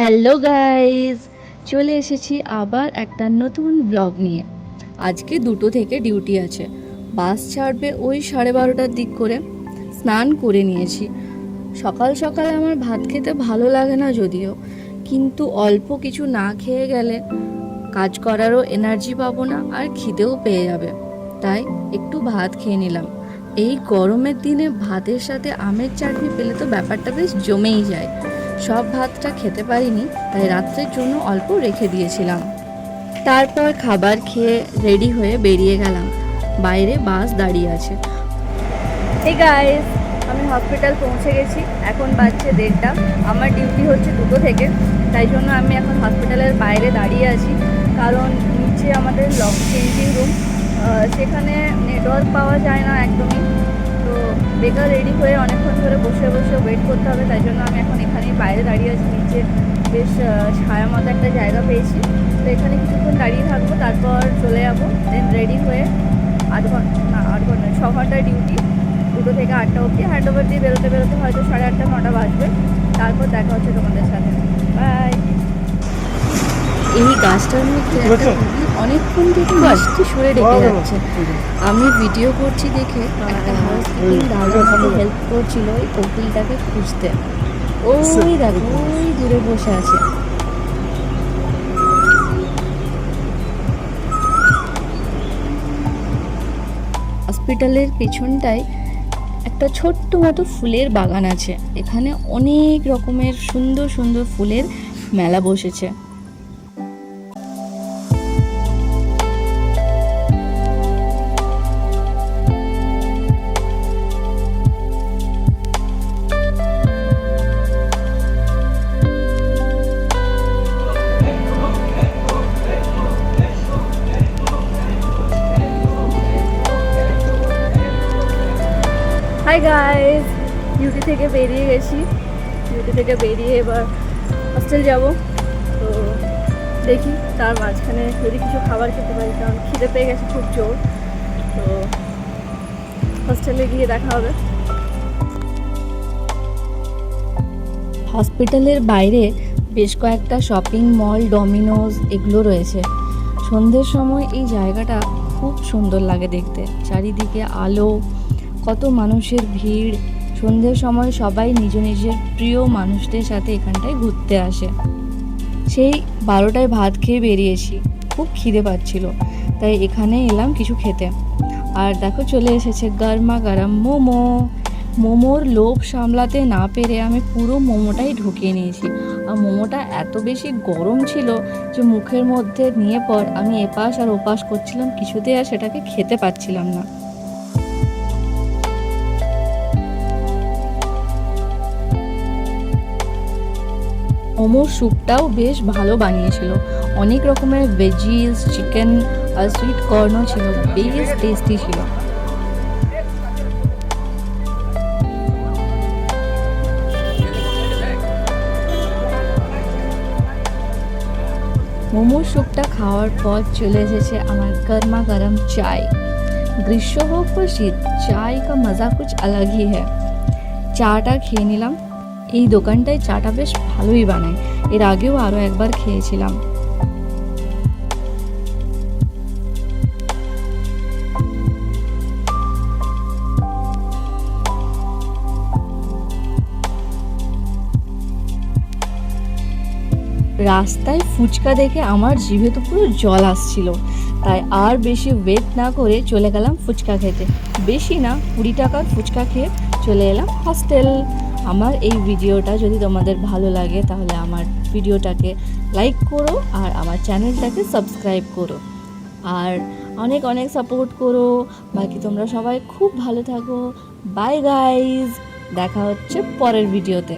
Hello guys, চলে এসেছি আবার একটা নতুন ব্লগ নিয়ে। আজকে 2টো থেকে ডিউটি আছে। বাস ছাড়বে ওই 12:30টার দিক করে। স্নান করে নিয়েছি। সকাল সকাল আমার ভাত খেতে ভালো লাগে না যদিও, কিন্তু অল্প কিছু না খেয়ে গেলে কাজ করারও এনার্জি পাবো না, আর খিদেও পেয়ে যাবে। তাই একটু ভাত খেয়ে নিলাম। এই গরমের দিনে ভাতের সাথে আমের চাটনি পেলে তো ব্যাপারটা বেশ জমেই যায়। সব ভাতটা খেতে পারিনি, তাই রাত্রের জন্য অল্প রেখে দিয়েছিলাম। তারপর খাবার খেয়ে রেডি হয়ে বেরিয়ে গেলাম। বাইরে বাস দাঁড়িয়ে আছে। এই গাইস, আমি হসপিটাল পৌঁছে গেছি। এখন বাজছে 1:30। আমার ডিউটি হচ্ছে 2টো থেকে, তাই জন্য আমি এখন হসপিটালের বাইরে দাঁড়িয়ে আছি। কারণ নিচে আমাদের চেঞ্জিং রুম, সেখানে নেটওয়ার্ক পাওয়া যায় না একদমই। তো বেকার রেডি হয়ে অনেকক্ষণ ধরে বসে বসে ওয়েট করতে হবে, তাই জন্য আমি এখন এখানেই বাইরে দাঁড়িয়ে আছি। নিচে বেশ ছায়া মতো একটা জায়গা পেয়েছি, তো এখানে কিছুক্ষণ দাঁড়িয়ে থাকবো, তারপর চলে যাবো। দেন রেডি হয়ে 8 ঘন্টা 6 ঘন্টার ডিউটি, 2টো থেকে 8টা অবধি। হ্যান্ড ওভার দিয়ে বেরোতে বেরোতে হয়তো 8:30 9টা বাজবে। তারপর দেখা হচ্ছে তোমাদের সাথে। বাই। এই গাছটার মধ্যে অনেকক্ষণ থেকে মিষ্টি সরে ডেকে যাচ্ছে। আমি ভিডিও করছি দেখে একটা হাউসকিপিং দাদা আমাকে হেল্প করছিল এই কোকিলটাকে খুঁজতে। ওই দেখো, ওই দূরে বসে আছে। হসপিটালের পেছনটায় একটা ছোট্ট মতো ফুলের বাগান আছে। এখানে অনেক রকমের সুন্দর সুন্দর ফুলের মেলা বসেছে। হাই গাইস, ডিউটি থেকে বেরিয়ে গেছি। ডিউটি থেকে বেরিয়ে এবার হস্টেল যাব। তো দেখি তার মাঝখানে যদি কিছু খাবার খেতে পারি, কারণ খিদে পেয়ে গেছে খুব জোর। তো হস্টেলে গিয়ে দেখা হবে। হসপিটালের বাইরে বেশ কয়েকটা শপিং মল, ডমিনোজ এগুলো রয়েছে। সন্ধ্যের সময় এই জায়গাটা খুব সুন্দর লাগে দেখতে। চারিদিকে আলো, কত মানুষের ভিড়। সন্ধ্যের সময় সবাই নিজ নিজের প্রিয় মানুষদের সাথে এখানটায় ঘুরতে আসে। সেই 12টায় ভাত খেয়ে বেরিয়েছি, খুব খিদে পাচ্ছিল, তাই এখানে এলাম কিছু খেতে। আর দেখো চলে এসেছে গরমা গরম মোমো। মোমোর লোভ সামলাতে না পেরে আমি পুরো মোমোটাই ঢুকিয়ে নিয়েছি। আর মোমোটা এত বেশি গরম ছিল যে মুখের মধ্যে নিয়ে পর আমি এপাশ আর ওপাশ করছিলাম, কিছুতেই আর সেটাকে খেতে পাচ্ছিলাম না। মোমোর স্যুপটাও বেশ ভালো বানিয়েছিল। অনেক রকমের ভেজিস, চিকেন আর সুইট কর্নও ছিল, বেশ টেস্টি ছিল। মোমোর স্যুপটা খাওয়ার পর চলে এসেছে আমার গরমা গরম চায়। গ্রীষ্ম হোক বা শীত, চায় কা মজা কুছ আলাগ হি হ্যায়। চাটা খেয়ে নিলাম। এই দোকানটায় চাটা বেশ ভালোই বানায়, এর আগেও আরও একবার খেয়েছিলাম। রাস্তায় ফুচকা দেখে আমার জিভে তো পুরো জল আসছিল, তাই আর বেশি ওয়েট না করে চলে গেলাম ফুচকা খেতে। বেশি না, 20 টাকার ফুচকা খেয়ে চলে এলাম হস্টেল। আমার এই ভিডিওটা যদি তোমাদের ভালো লাগে তাহলে আমার ভিডিওটাকে লাইক করো আর আমার চ্যানেলটাকে সাবস্ক্রাইব করো, আর অনেক অনেক সাপোর্ট করো। বাকি তোমরা সবাই খুব ভালো থাকো। বাই গাইজ, দেখা হচ্ছে পরের ভিডিওতে।